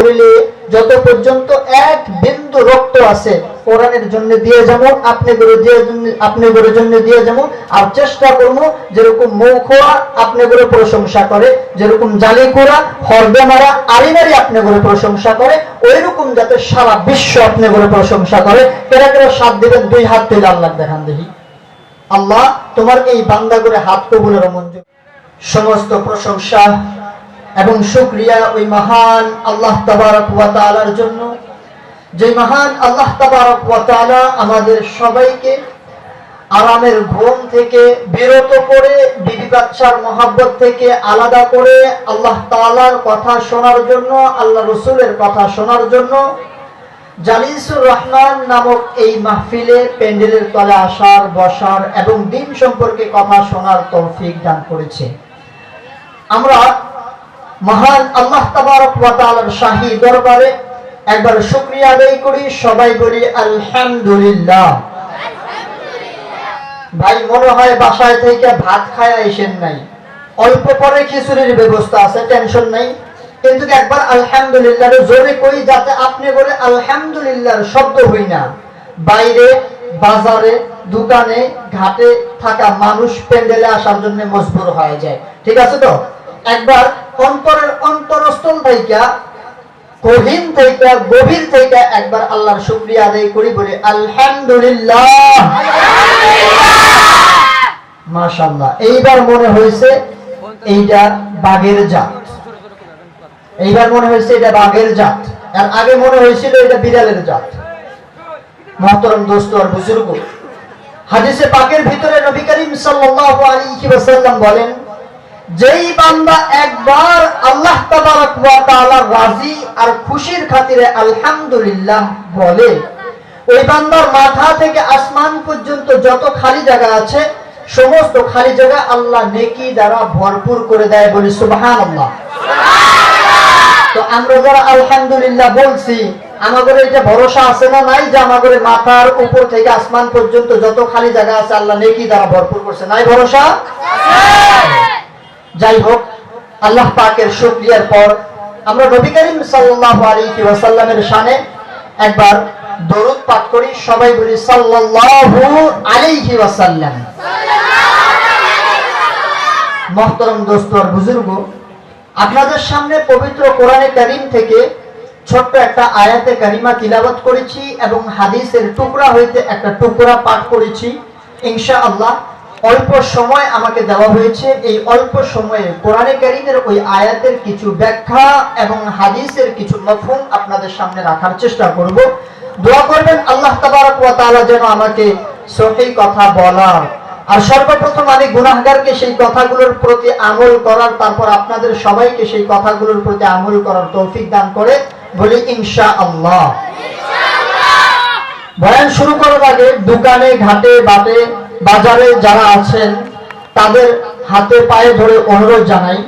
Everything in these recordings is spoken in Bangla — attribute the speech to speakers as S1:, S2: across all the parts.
S1: শরীরে যত পর্যন্ত এক বিন্দু রক্ত আছে কোরআনের জন্য দিয়ে যাবো, আপনাদের জন্য দিয়ে যাবো। আর চেষ্টা করবো যেরকম মৌখোয়া আপনাদের প্রশংসা করে, যেরকম জালিকুরা হরদে মারা আলিনারি আপনাদের প্রশংসা করে, ওই রকম যাতে সারা বিশ্ব আপনাদের প্রশংসা করে। কেরা কেরা সাথ দিবেন? দুই হাত তুলে আল্লাহ দেখান দেখি। আল্লাহ তোমার এই বান্দা করে হাত কবুলের মঞ্জুর। সমস্ত প্রশংসা এবং শুকরিয়া ওই মহান আল্লাহ তাবারক ওয়া তাআলার জন্য, যে মহান আল্লাহ তাবারক ওয়া তাআলা আমাদের সবাইকে আরামের ঘুম থেকে বিরত করে, বিবি বাচ্চার মহব্বত থেকে আলাদা করে আল্লাহ তাআলার কথা শোনার জন্য, আল্লাহ রসুলের কথা শোনার জন্য জালিসুর রহমান নামক এই মাহফিলে প্যান্ডেলের তলে আসার, বসার এবং দিন সম্পর্কে কথা শোনার তৌফিক দান করেছে। আমরা মহান আল্লাহ তাবারক ওয়া তাআলার শাহী দরবারে একবার শুকরিয়া আদায় করি, সবাই বলি আলহামদুলিল্লাহ। ভাই মনে হয় বাসায় থেকে ভাত খায় আইসেন নাই, অল্প পরে খিচুড়ির ব্যবস্থা আছে, টেনশন নাই, কিন্তু একবার আলহামদুলিল্লাহ জোরে কই, যাতে আপনি বলে আলহামদুলিল্লাহর শব্দ হই না। বাইরে বাজারে দোকানে ঘাটে থাকা মানুষ প্যান্ডেলে আসার জন্য মজবুর হয়ে যায়, ঠিক আছে তো? একবার অন্তরের অন্তরস্থল থেকে, গহীন থেকে, গভীর থেকে একবার আল্লাহর শুকরিয়া আদায় করি, বলি আলহামদুলিল্লাহ। মাশাআল্লাহ। এইবার মনে হয়েছে এইটা বাঘের জাত, এইবার মনে হয়েছে এটা বাঘের জাত, আর আগে মনে হয়েছিল এটা বিড়ালের জাত। মুহতারাম দোস্ত আর বুজুর্গ, হাদিসে পাকের ভিতরে নবী করিম সাল্লাল্লাহু আলাইহি ওয়াসাল্লাম বলেন, যেই বান্দা একবার আল্লাহ তাবারক ওয়া তাআলার রাজি আর খুশির খাতিরে আলহামদুলিল্লাহ বলে, ওই বান্দার মাথা থেকে আসমান পর্যন্ত যত খালি জায়গা আছে সমস্ত খালি জায়গা আল্লাহ নেকি দ্বারা ভরপুর করে দেয়। বলি সুবহানাল্লাহ। তো আমরা যারা আলহামদুলিল্লাহ বলছি, আমাদের এটা ভরসা আছে না নাই যে আমাদের মাথার উপর থেকে আসমান পর্যন্ত যত খালি জায়গা আছে আল্লাহ নেকি দ্বারা ভরপুর করছে? নাই ভরসা? যাই হোক, আল্লাহ পাকের শুকরিয়ার পর আমরা নবী করিম সাল্লাল্লাহু আলাইহি ওয়াসাল্লামের শানে একবার দরুদ পাঠ করি, সবাই বলি সাল্লাল্লাহু আলাইহি ওয়াসাল্লাম। মুহতারাম দোস্ত আর বুজুর্গ, আপনাদের সামনে পবিত্র কোরআনে কারীম থেকে ছোট্ট একটা আয়াতে কারিমা তিলাওয়াত করেছি এবং হাদিসের টুকরা হইতে একটা টুকরা পাঠ করেছি। ইনশাআল্লাহ অল্প সময় আমাকে দেওয়া হয়েছে, এই অল্প সময়ে কোরআনে কারীমের ওই আয়াতের কিছু ব্যাখ্যা এবং হাদিসের কিছু মফহুম আপনাদের সামনে রাখার চেষ্টা করব। দোয়া করবেন আল্লাহ তাবারক ওয়া তাআলা যেন আমাকে সঠিক কথা বলার, আর সর্বপ্রথম আমি গুনাহগারকে সেই কথাগুলোর প্রতি আমল করার, তারপর আপনাদের সবাইকে সেই কথাগুলোর প্রতি আমল করার তৌফিক দান করে। বলি ইনশাআল্লাহ। বয়ান শুরু করার আগে দোকানে ঘাটে বাটে বাজারে যারা আছেন তাদের হাতে পায়ে ধরে অনুরোধ জানাই,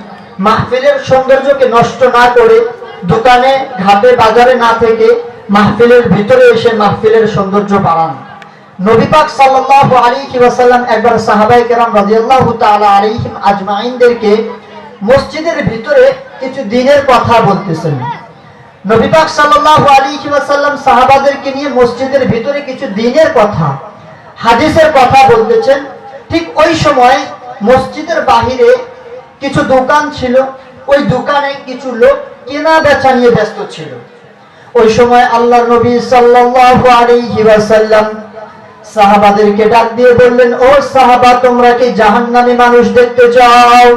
S1: মাহফিলের সৌন্দর্যকে নষ্ট না করে দোকানে ঘাটে বাজারে না থেকে মাহফিলের ভিতরে এসে মাহফিলের সৌন্দর্য বাড়ান। নবী পাক সাল্লাল্লাহু আলাইহি ওয়াসাল্লাম একবার সাহাবায়ে কেরাম রাদিয়াল্লাহু তাআলা আলাইহিম আজমাইনদেরকে মসজিদের ভিতরে কিছু দ্বীনের কথা বলতেছেন। নবী পাক সাল্লাল্লাহু আলাইহি ওয়াসাল্লাম সাহাবাদেরকে নিয়ে মসজিদের ভিতরে কিছু দ্বীনের কথা, হাদিসের কথা বলতেছেন। ঠিক ওই সময় মসজিদের বাহিরে কিছু দোকান ছিল, ওই দোকানে কিছু লোক কেনা বেচা নিয়ে ব্যস্ত ছিল। ওই সময় আল্লাহর নবী সাল্লাল্লাহু আলাইহি ওয়াসাল্লাম সাহাবাদেরকে ডাক দিয়ে বললেন, ও সাহাবা, তোমরা কি জাহান্নামী মানুষ দেখতে চাও?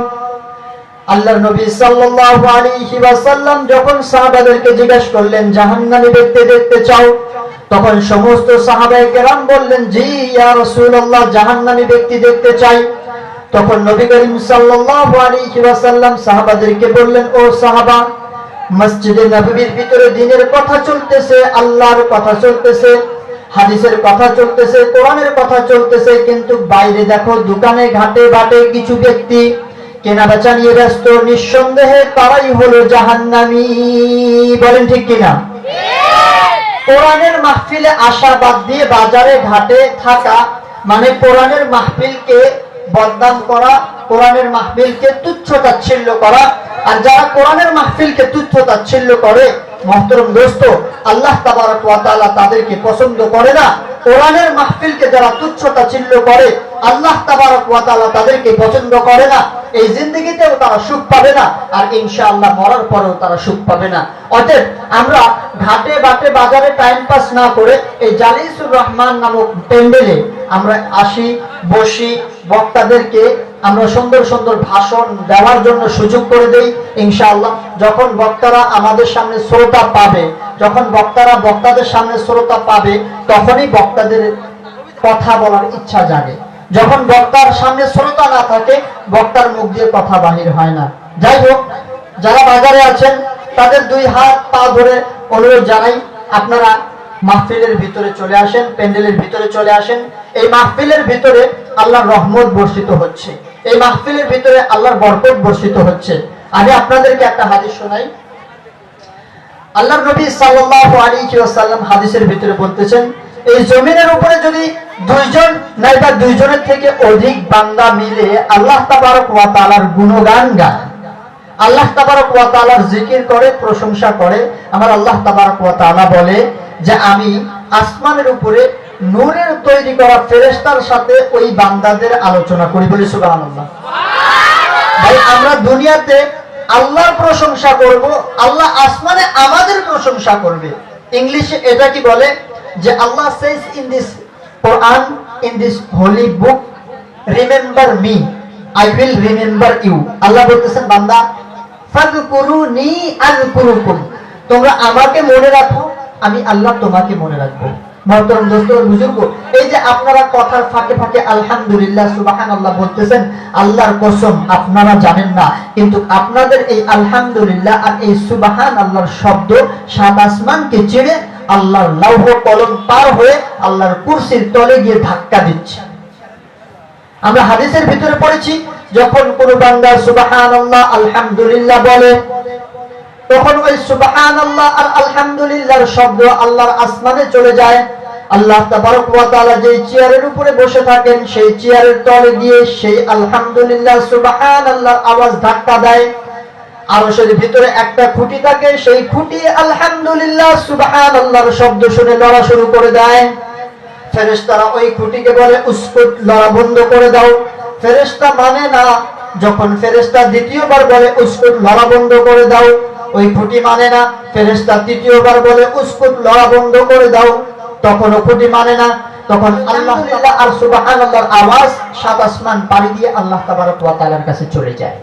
S1: আল্লাহর নবী সাল্লাল্লাহু আলাইহি ওয়াসাল্লাম যখন সাহাবাদেরকে জিজ্ঞেস করলেন জাহান্নামী ব্যক্তি দেখতে চাও, তখন সমস্ত সাহাবায়ে কেরাম বললেন, জি ইয়া রাসূলুল্লাহ, জাহান্নামী ব্যক্তি দেখতে চাই। তখন নবী করিম সাল্লাল্লাহু আলাইহি ওয়াসাল্লাম সাহাবাদেরকে বললেন, ও সাহাবা, মসজিদে নববীর ভিতরে দ্বীনের কথা চলতেছে, আল্লাহর কথা চলতেছে, হাদিসের কথা চলতেছে, কোরআনের কথা চলতেছে, কিন্তু বাইরে দেখো দোকানে ঘাটে বাটে কিছু ব্যক্তি কেনা বেচা নিয়ে ব্যস্ত, নিঃসন্দেহে তারাই হলো জাহান্নামী। বলেন ঠিক কিনা? কোরআনের মাহফিলে আসা বাদ দিয়ে বাজারে ঘাটে থাকা মানে কোরআনের মাহফিলকে বদনাম করা, কোরআনের মাহফিলকে তুচ্ছ তাচ্ছিল্য করা। আর যারা কোরআনের মাহফিলকে তুচ্ছ তাচ্ছিল্য করে মুহতারাম দোস্ত, আল্লাহ তাবারক ওয়া তাআলা তাদেরকে পছন্দ করে না। কোরআনের মাহফিলকে যারা তুচ্ছ তাচ্ছিল্য করে, আল্লাহ তাবারক ওয়া তাআলা তাদেরকে পছন্দ করে না। এই জিন্দেগিতেও তারা সুখ পাবে না, আর ইনশাআল্লাহ মরার পরেও তারা সুখ পাবে না। অতএব আমরা ঘাটে বাটে বাজারে টাইম পাস না করে এই জালিসুর রহমান নামক প্যান্ডেলে আমরা আসি, বসি, বক্তাদেরকে আমরা সুন্দর সুন্দর ভাষণ দেওয়ার জন্য সুযোগ করে দেই। ইনশাআল্লাহ যখন বক্তারা আমাদের সামনে শ্রোতা পাবে, যখন বক্তাদের সামনে শ্রোতা পাবে, তখনই বক্তাদের কথা বলার ইচ্ছা জাগে। যখন বক্তার সামনে শ্রোতা না থাকে, বক্তার মুখ দিয়ে কথা বাহির হয় না। যাই হোক, যারা বাজারে আছেন তাদের দুই হাত পা ধরে অনুরোধ জানাই, আপনারা মাহফিলের ভিতরে চলে আসেন, প্যান্ডেলের ভিতরে চলে আসেন। এই মাহফিলের ভিতরে আল্লাহর রহমত বর্ষিত হচ্ছে, এই মাহফিলের ভিতরে আল্লাহর বরকত বর্ষিত হচ্ছে। আমি আপনাদেরকে একটা হাদিস শোনাই। আল্লাহর নবী সাল্লাল্লাহু আলাইহি ওয়াসাল্লাম হাদিসের ভিতরে বলতেছেন, এই জমিনের উপরে যদি দুইজন নাইবা দুইজনের থেকে অধিক বান্দা মিলে আল্লাহ তাবারক ওয়া তাআলার গুণগান গায়, আল্লাহ তাবারক ওয়া তাআলার জিকির করে, প্রশংসা করে, আমার আল্লাহ তাবারক ওয়া তাআলা বলে যে আমি আসমানের উপরে নূরের তৈরি করা ফেরেশতার সাথে ওই বান্দাদের আলোচনা করি। বলি সুবহানাল্লাহ। ভাই, আমরা দুনিয়াতে আল্লাহর প্রশংসা করব, আল্লাহ আসমানে আমাদের প্রশংসা করবে। ইংলিশে এটা কি বলে যে আল্লাহ says in this Quran, in this holy book, remember me, I will remember you. আল্লাহ বলতেছেন, বান্দা ফাযকুরুনি আযকুরুকুম, তোমরা আমাকে মনে রাখো, আমি আল্লাহ তোমাকে মনে রাখবো। মুহতারাম দোস্ত ও বুজুর্গ, এই যে আপনারা কথার ফাঁকে ফাঁকে আলহামদুলিল্লাহ সুবহানাল্লাহ বলতেছেন, আল্লাহর কসম আপনারা জানেন না, কিন্তু আপনাদের এই আলহামদুলিল্লাহ আর এই সুবহানাল্লাহর শব্দ সাত আসমানকে চিড়ে আল্লাহর লৌহ কলম পার হয়ে আল্লাহর কুরসির তলে গিয়ে ধাক্কা দিচ্ছে। আমরা হাদিসের ভিতরে পড়েছি, যখন কোন বান্দা সুবহানাল্লাহ আলহামদুলিল্লাহ বলে, তখন ওই সুবহানাল্লাহ আর আলহামদুলিল্লাহর শব্দ আল্লাহর আসমানে চলে যায়। আল্লাহ তাবারক ওয়া তাআলা যে চেয়ারের উপরে বসে থাকেন, সেই চেয়ারের তলে গিয়ে সেই আলহামদুলিল্লাহ সুবহানাল্লাহর আওয়াজ ধাক্কা দেয়। আরশের ভিতরে একটা খুঁটি থাকে, সেই খুঁটি আলহামদুলিল্লাহ সুবহানাল্লাহর শব্দ শুনে লড়া শুরু করে দেয়। ফেরেশতারা ওই খুঁটিকে বলে, উসকুত, লড়া বন্ধ করে দাও। ফেরেশতা মানে না। যখন ফেরেশতা দ্বিতীয়বার বলে, উসকুত, লড়া বন্ধ করে দাও, ওই খুঁটি মানে না। ফেরেশতা তৃতীয়বার বলে, উসকুত, লড়া বন্ধ করে দাও, তখনও খুঁটি মানে না। তখন আলহামদুলিল্লাহ আর সুবহানাল্লাহর আওয়াজ সাত আসমান পাড়ি দিয়ে আল্লাহ তাবারক ওয়া তাআলার কাছে চলে যায়।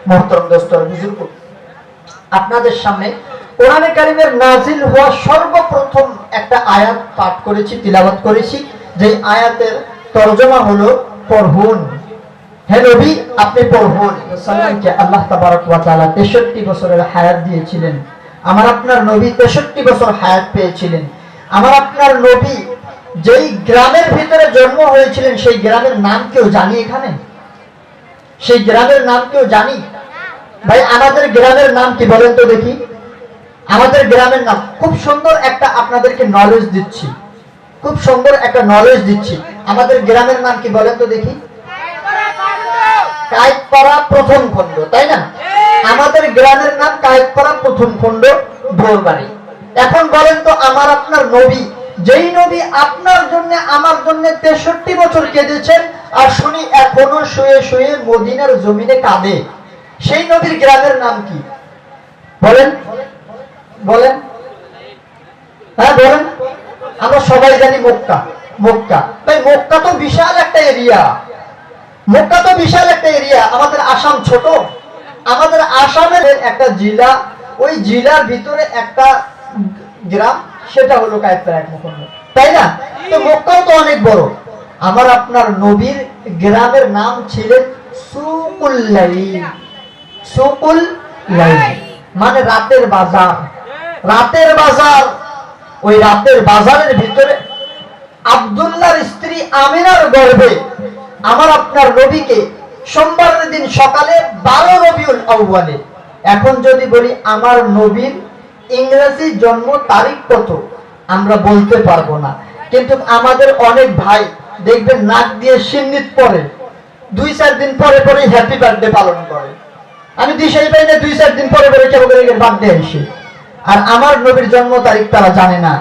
S1: মুহতারাম দোস্ত ও বুজুর্গ, আপনাদের সামনে কোরআনে কারীমের নাজিল হওয়া সর্বপ্রথম একটা আয়াত পাঠ করেছি, তিলাওয়াত করেছি, যে আয়াতের তরজমা হলো পড়ুন। হে নবী, আপনি পড়ুন। সাল্লাল্লাহু আল্লাহ তাবারক ওয়া তাআলা 63 বছরের হায়াত দিয়েছিলেন। আমার আপনার নবী 63 বছর হায়াত পেয়েছিলেন। আমার আপনার নবী যেই গ্রামের ভিতরে জন্ম হয়েছিলেন, সেই গ্রামের নাম কেউ জানি? এখানে সেই গ্রামের নাম কেউ জানি? ভাই, আমাদের গ্রামের নাম কি বলেন তো দেখি? আমাদের গ্রামের নাম খুব সুন্দর একটা আপনাদেরকে নলেজ দিচ্ছি, খুব সুন্দর একটা নলেজ দিচ্ছি। আমাদের গ্রামের নাম কি বলেন তো দেখি? কায়েতপাড়া প্রথম খণ্ড, তাই না? আমাদের গ্রামের নাম কায়েতপাড়া প্রথম খণ্ড, ভোরবাড়ি। এখন বলেন তো, আমার আপনার নবী, যেই নবী আপনার জন্য আমার জন্য 63 বছর কেঁদেছেন, আর শুনি এখনো শুয়ে শুয়ে মদিনার জমিনে কাঁদে, সেই নবীর গ্রামের নাম কি বলেন? বলেন, হ্যাঁ বলেন। আমরা সবাই জানি মক্কা। মক্কা, ভাই মক্কা তো বিশাল একটা এরিয়া, মক্কা তো বিশাল একটা এরিয়া। আমাদের আসাম ছোট, আমাদের আসামের একটা জেলা, ওই জেলার ভিতরে একটা গ্রাম, সেটা হলো কায়েতপাড়া এক মুখণ্ড, তাই না? তো মক্কাও তো অনেক বড়। আমার আপনার নবীর গ্রামের নাম ছিলেন সুকুল লাইল। সুকুল লাইল মানে রাতের বাজার। রাতের বাজার, ওই রাতের বাজারের ভিতরে আব্দুল্লাহর স্ত্রী আমিনার গর্ভে আমার আপনার নবীকে সোমবারের দিন সকালে 12 রবিউল আউয়ালে, এখন যদি বলি আমার নবীর ইংরেজি জন্ম তারিখ কত আমরা বলতে পারবো না, কিন্তু আমাদের অনেক ভাই দেখবেন নাক দিয়ে সিন্নিত পরে 2-4 দিন পরে পরে হ্যাপি বার্থডে পালন করে। আমি দিশাই পাই না, 2-4 দিন পরে পরে কেবল বার্থডে আসে। আর আমার নবীর জন্ম তারিখ তারা জানে না।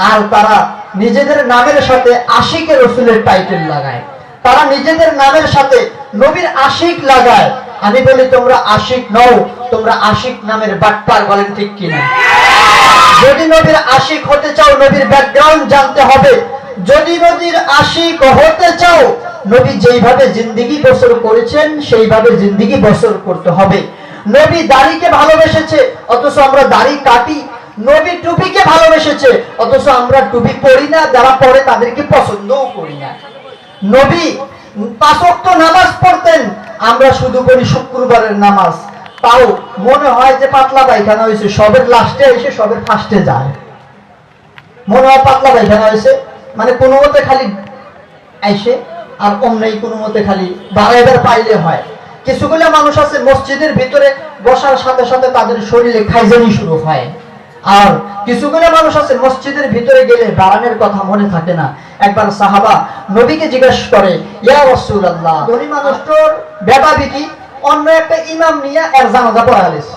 S1: আর তারা নিজেদের নামের সাথে আশিকে রসুলের টাইটেল লাগায়, তারা নিজেদের নামের সাথে নবীর আশিক লাগায়। আমি বলি তোমরা আশিক নও, তোমরা আশিক নামের বাটপার, বলেন ঠিক কিনা? যদি নবীর আশিক হতে চাও নবীর ব্যাকগ্রাউন্ড জানতে হবে। যদি নবীর আশিক হতে চাও নবী যেইভাবে জিন্দেগি বসর করেছেন সেইভাবে জিন্দেগি বসর করতে হবে। নবী দাড়িকে ভালোবেসেছে অথচ আমরা দাড়ি কাটি। নবী টুপিকে ভালোবেসেছে অথচ আমরা টুপি পরি না, যারা পরে তাদেরকে পছন্দও করি না। নবী 5 ওয়াক্ত নামাজ পড়তেন, আমরা শুধু পড়ি শুক্রবারের নামাজ, তাও মনে হয় যে পাতলা পায়খানা হয়েছে, সবের লাস্টে এসে সবের ফার্স্টে যায়। মনে হয় পাতলা পায়খানা হয়েছে, মানে কোনো মতে খালি আইসে আর অন্যায় কোনো মতে খালি বাড়াইবার পাইলে হয়। কিছুগুলো মানুষ আছে মসজিদের ভিতরে বসার সাথে সাথে তাদের শরীরে খাইজানি শুরু হয়। আর কিছুগুলো মানুষ আছে মসজিদের ভিতরে গেলে বাড়ানোর কথা মনে থাকে না। একবার সাহাবা নবীকে জিজ্ঞেস করে, ইয়া রাসূলুল্লাহ, ধনী মানুষটার বেটা বিটি অন্য একটা ইমাম নিয়ে এর জানাজা পড়াইছে।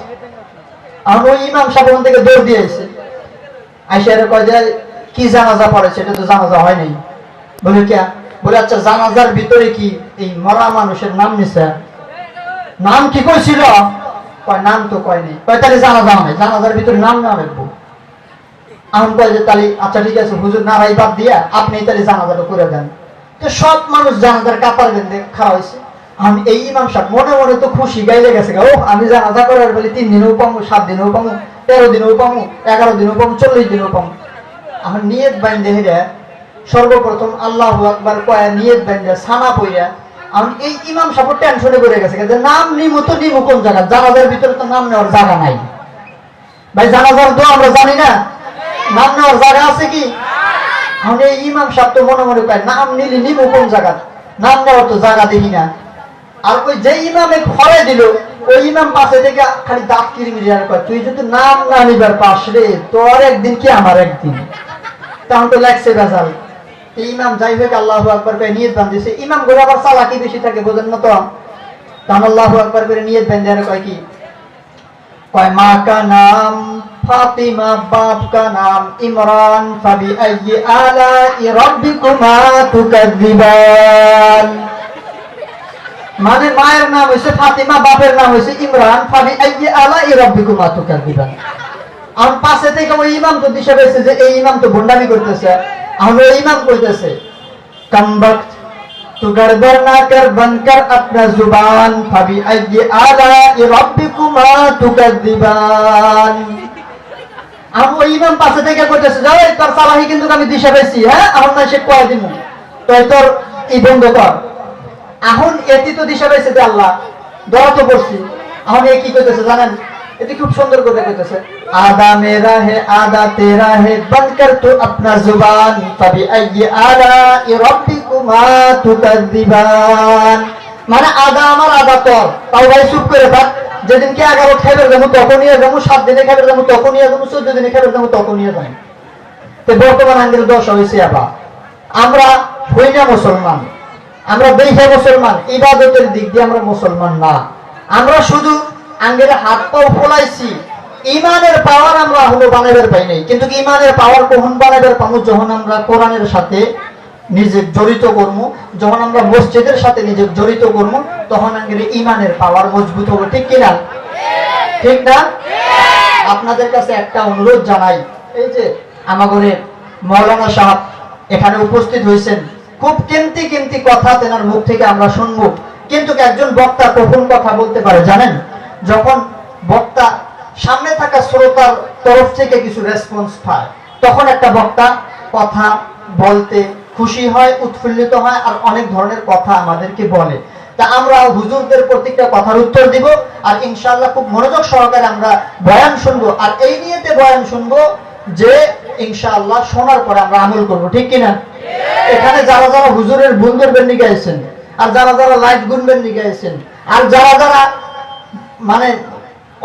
S1: আর ওই ইমাম সাহেব থেকে দৌড় দিয়েছে, আইসা কয় যে কি জানাজা পড়েছে, এটা তো জানাজা হয় নাই। বলে কে? বলে আচ্ছা জানাজার ভিতরে কি এই মরা মানুষের নাম নিছে? নাম কি কইছিল? কয় নাম তো কয়নি। কয় তাহলে জানাজা হয়, জানাজার ভিতরে নাম না রাখবো। আমি কয় যে তাহলে আচ্ছা ঠিক আছে হুজুর নারাই বাদ দিয়া আপনি তাহলে জানাজাটা করে দেন। তো সব মানুষ জানাজার কাতার বেঁধে খাওয়া হয়েছে। আমি এই ইমাম সাহেব মনে মনে তো খুশি, গাইলে গেছে, ও আমি জানাজা করার বলি 3 দিনেও পাবো, 7 দিনেও পাবো, 13 দিনেও পাবো, 11 দিনেও পাবো, 40 দিনেও পাবো। আমার নিয়ত বাইন্ধে হেরে সর্বপ্রথম আল্লাহু আকবার কয়া নিয়ত বাইন্ধে সানা পইরা আমি এই ইমাম সাহেব টেনশনে পড়ে গেছে যে নাম নিমু তো নিমু কোন জায়গা? জানাজার ভিতরে তো নাম নেওয়ার জায়গা নাই। ভাই জানাজার তো আমরা জানি না নাম নেওয়ার জায়গা আছে কি? আমি এই ইমাম সাহেব তো মনে মনে কয় নাম নিলি নিমু কোন জায়গা? নাম নেওয়ার তো জায়গা দেখি না। আর ওই যে ইমামে ফলে দিল ওই ইমাম পাশে থেকে খালি দাঁত কিরিমিরি আর কয়, তুই যদি নাম না নিবার পাস রে, তোর একদিন কি আমার একদিন। তখন তো লাগছে বেজাল। ইমাম যাই হোক আল্লাহু আকবার করে নিয়ত বাঁধিয়েছে। ইমাম গুলো আবার চালাকি বেশি থাকে, বোঝেন না তো? তখন আল্লাহু আকবার করে নিয়ত বাঁধে আর কয় কি? কয় মা কা নাম ফাতিমা, বাপ কা নাম ইমরান, ফাবি আইয়ি আলাই রাব্বিকুমা তুকাযযিবান। মানে মায়ের নাম হইছে ফাতিমা, বাপের নাম হইছে ইমরান, ফাবি আইয়ি আলাই রাব্বিকুমা তুকাযযিবান। আর পাশে থেকে ওই ইমাম তো দিশা পেয়েছে যে এই ইমাম তো ভণ্ডামি করতেছে। हम इमाम কইতেছে कम वक्त तू गड़बड़ ना कर, बंद कर अपना जुबान, फबी अय्यि आलाइ रब्बिकुमा तुकद्दिबान। हम इमाम पाশে থেকে কইতেছে যাও তোর সালাহি কিন্তু আমি দিশা পেয়েছি, হ্যাঁ আমার না সে কয় দিমু তুই তোর এই বন্ধ কর। এখন এটি তো দিশা পেয়েছে যে আল্লাহ দোয়া তো করছি। এখন এই কি কইতেছে জানেন? এটি খুব সুন্দর করে কইতেছে, আদা মেরা হে আদা তেরা হে, বন্ধ কর তু আপনা জুবান, ফাবি আইয়ি আলাই রাব্বিকুমা তুকাযযিবান। মানে আদা আমার আদা তোর, তাও ভাই চুপ করে থাক। যেদিনকে 11 খাইবার যাবো তখনই যাবো, 7 দিনে খাইবার যাবো তখনই যাবো, 14 দিনে খাইবার যাবো তখনই যাবো। তো বর্তমান আঙ্গের দশা হয়েছে আবার আমরা হই না মুসলমান, আমরা দেখে মুসলমান, ইবাদতের দিক দিয়ে আমরা মুসলমান না। আমরা শুধু আঙ্গের হাত পাও ফোলাইছি, ইমানের পাওয়ার আমরা হলো বানাইবার পাই নাই। কিন্তু ইমানের পাওয়ার কখন বানাইবার পাবো? যখন আমরা কোরআনের সাথে নিজে জড়িত করব, যখন আমরা মসজিদের সাথে নিজে জড়িত করব, তখন আঙ্গের ইমানের পাওয়ার মজবুত হবে। ঠিক কিনা? ঠিক না? আপনাদের কাছে একটা অনুরোধ জানাই, এই যে আমাদের মৌলানা সাহেব এখানে উপস্থিত হয়েছেন, খুব কিমতি কিমতি কথা তেনার মুখ থেকে আমরা শুনবো। কিন্তু একজন বক্তা কখন কথা বলতে পারে জানেন? যখন বক্তা সামনে থাকা শ্রোতার তরফ থেকে কিছু রেসপন্স পায়, তখন একটা বক্তা কথা বলতে খুশি হয়, উৎফুল্লিত হয়, আর অনেক ধরনের কথা আমাদেরকে বলে। তা আমরা হুজুরদের প্রত্যেকটা কথার উত্তর দিব, আর ইনশাআল্লাহ খুব মনোযোগ সহকারে আমরা বয়ান শুনবো। আর এই নিয়েতে বয়ান শুনবো যে ইনশাআল্লাহ শোনার পরে আমরা আমল করবো। ঠিক কিনা? এখানে যারা যারা হুজুরের বন্ধুর বেন্দি গাইছেন, আর যারা যারা লাইট গুনবেন নিয়ে গাইছেন, আর যারা যারা মানে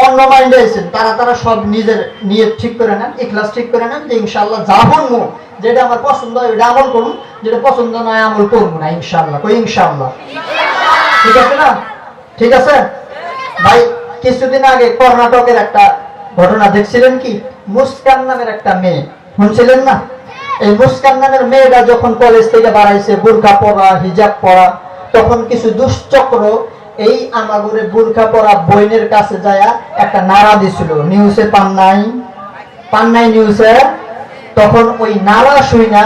S1: অন্য মাইন্ডে আছেন, তারা তারা সব নিজের নিয়ত ঠিক করে নেন, ইখলাস ঠিক করে নেন যে ইনশাআল্লাহ যা বলবো, যেটা আমার পছন্দ হয় ওটা আমল করুন, যেটা পছন্দ নয় আমল করবো না। ইনশাআল্লাহ কই ইনশাআল্লাহ। ঠিক আছে না? ঠিক আছে ভাই। কিছুদিন আগে কর্ণাটকের একটা ঘটনা দেখছিলেন কি? মুস্কান নামের একটা মেয়ে, শুনছিলেন না? এই মুস্কান নামের মেয়েটা যখন কলেজ থেকে বাড়াইছে, বোরকা পরা, হিজাব পরা, তখন কিছু দুশ্চক্র এই আমাগরে বোরকা পরা বইনের কাছে যায় একটা নারা দিছিল। নিউজে পান নাই নিউজে? তখন ওই নারা শুই না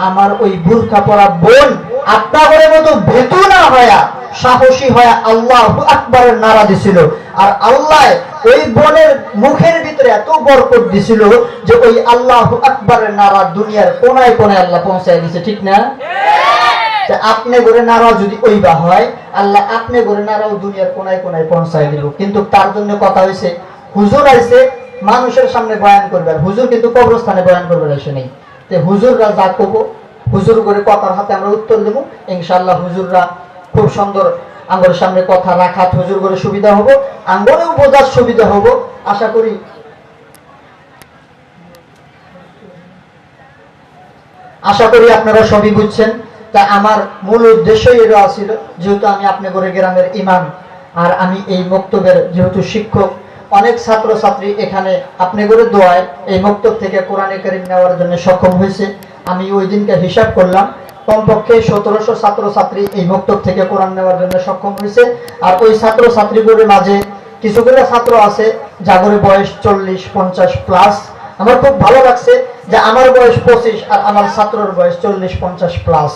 S1: আমার ওই বোরকা পরা বোন আপনাদের মতো ভীতু না হয়া, সাহসী হয়া আল্লাহু আকবারের নারা দিছিল। আর আল্লাহ ওই বোনের মুখের ভিতরে এত বরকত দিছিল যে ওই আল্লাহু আকবারের নারা দুনিয়ার কোনায় কোনায় আল্লাহ পৌঁছায় দিছে। ঠিক না? আপনি করে নারাও যদি ওইবা হয়, আল্লাহ আপনি করে নারাও দুনিয়ার কোনায় কোনায় পৌঁছায় দিব। কিন্তু তার জন্য কথা হয়েছে, হুজুর আইছে মানুষের সামনে বয়ান করবে, আর হুজুর কিন্তু কবরস্থানে বয়ান করবে এসে নেই। তো হুজুররা যা কব, হুজুর করে কথার হাতে আমরা উত্তর দেবো ইনশাআল্লাহ। হুজুররা খুব সুন্দর আঙ্গর সামনে কথা রাখাত হুজুর করে সুবিধা হবো, আঙ্গরেও বোঝার সুবিধা হবো আশা করি। আশা করি আপনারা সবই বুঝছেন। তা আমার মূল উদ্দেশ্যই এটা ছিল, যেহেতু আমি আপনি করে গ্রামের ইমাম, আর আমি এই বক্তব্যের যেহেতু শিক্ষক, অনেক ছাত্র ছাত্রী এখানে আপনি করে দোয়ায় এই বক্তব্য থেকে কোরআনে কারীম নেওয়ার জন্য সক্ষম হয়েছে। আমি ওই দিনকে হিসাব করলাম, কমপক্ষে 1700 ছাত্র ছাত্রী এই বক্তব্য থেকে কোরআন নেওয়ার জন্য সক্ষম হয়েছে। আর ওই ছাত্র ছাত্রীগুলোর মাঝে কিছুগুলো ছাত্র আছে যাদের বয়স 40-50 প্লাস। আমার খুব ভালো লাগছে যে আমার বয়স 25 আর আমার ছাত্রর বয়স 40-50 প্লাস।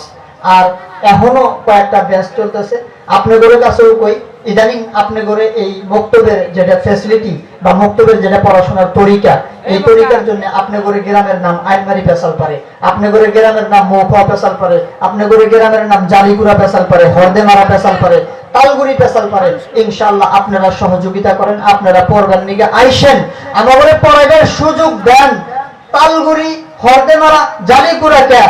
S1: আর এখনো কয়েকটা ব্যাচ চলতেছে। আপনাদের কাছেও কই, ইদানিং আপনি করে এই বক্তব্যের যেটা ফ্যাসিলিটি বা বক্তব্যের যেটা পড়াশোনার তরিকা, এই তরিকার জন্য আপনি করে গ্রামের নাম আইনমারি পেশাল পারে, আপনি করে গ্রামের নাম মৌফা পেশাল পারে, আপনি করে গ্রামের নাম জালিগুড়া পেশাল পারে, হরদেমারা পেশাল পারে, তালগুড়ি পেশাল পারে। ইনশাআল্লাহ আপনারা সহযোগিতা করেন, আপনারা পড়বার নিকে আইসেন, আমাদের পড়াইবার সুযোগ দেন। তালগুড়ি, হরদেমারা, জালিগুড়া কে